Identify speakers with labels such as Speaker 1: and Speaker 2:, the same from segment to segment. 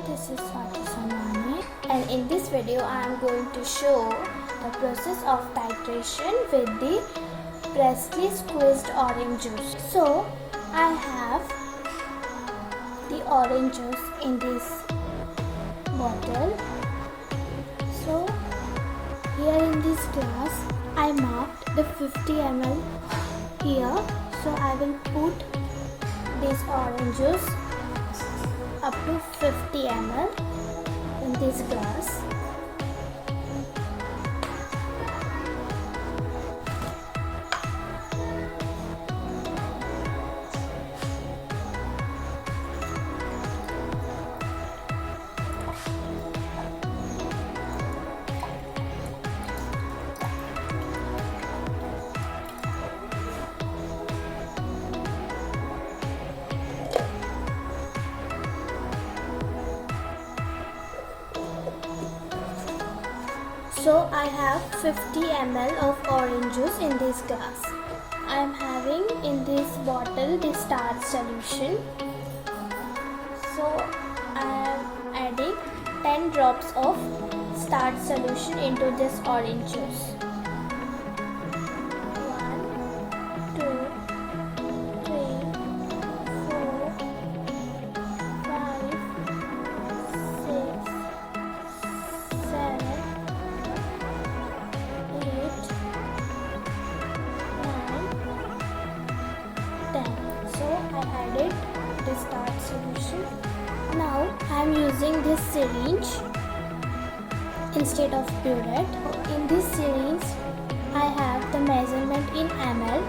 Speaker 1: this is and in this video I am going to show the process of titration with the freshly squeezed orange juice. So I have the orange juice in this bottle. So here in this glass I marked the 50 ml here. So I will put this orange juice up to 50 ml in this glass. So I have 50 ml of orange juice in this glass. I am having in this bottle the starch solution. So I am adding 10 drops of starch solution into this orange juice. 1, 2, 3, 4, 5, 6, 7, 10. So I added the starch solution. Now I am using this syringe instead of puree. In this syringe I have the measurement in ml.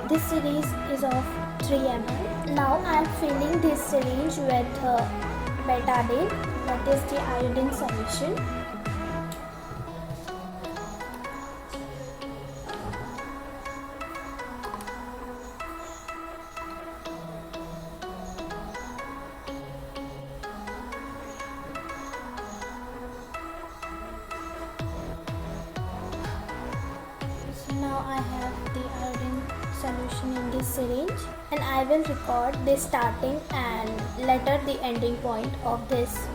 Speaker 1: This syringe is of 3 ml. Now I am filling this syringe with betadine, that is the iodine solution. Now I have the iodine solution in this syringe, and I will record the starting and later the ending point of this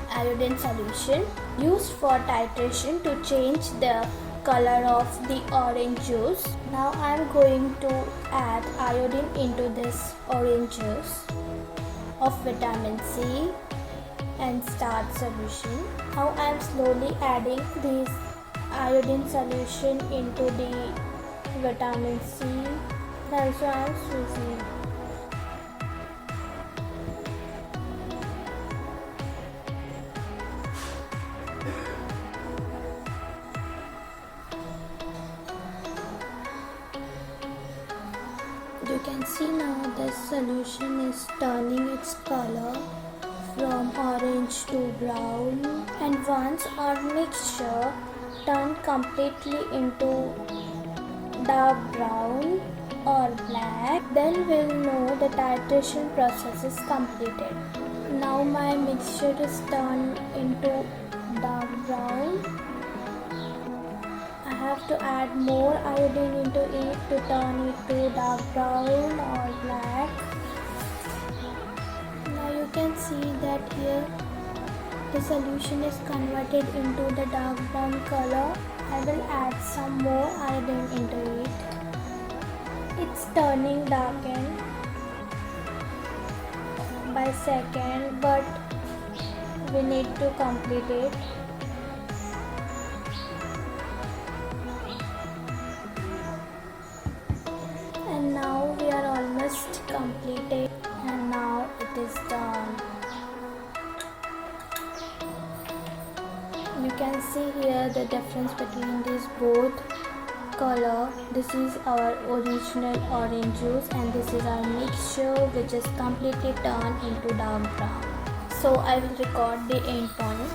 Speaker 1: iodine solution used for titration to change the color of the orange juice. Now I am going to add iodine into this orange juice of vitamin C and starch solution. Now I am slowly adding this iodine solution into the vitamin C, and also I am squeezing. You can see now the solution is turning its color from orange to brown, and once our mixture turn completely into dark brown or black, then we'll know the titration process is completed. Now my mixture is turned into dark brown. I have to add more iodine into it to turn it to dark brown or black. Now you can see that here the solution is converted into the dark brown color. I will add some more iodine into it. It's turning darkened by second, but we need to complete it. And now we are almost completed, and now it is done. You can see here the difference between these both color. This is our original orange juice, and this is our mixture which is completely turned into dark brown. So I will record the end point.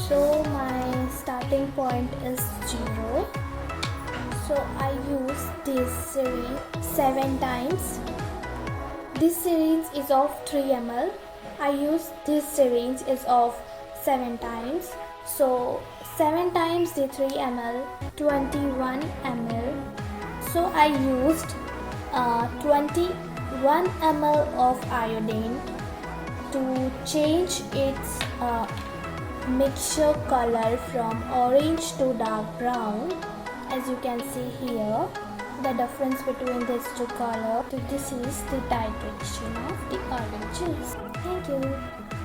Speaker 1: So my starting point is 0. So I use this syringe 7 times. This syringe is of 3 ml. I use this syringe is of 7 times. So 7 times the 3 ml, 21 ml. So I used 21 ml of iodine to change its mixture color from orange to dark brown. As you can see here, the difference between these two colors. So this is the titration of the orange juice. Thank you.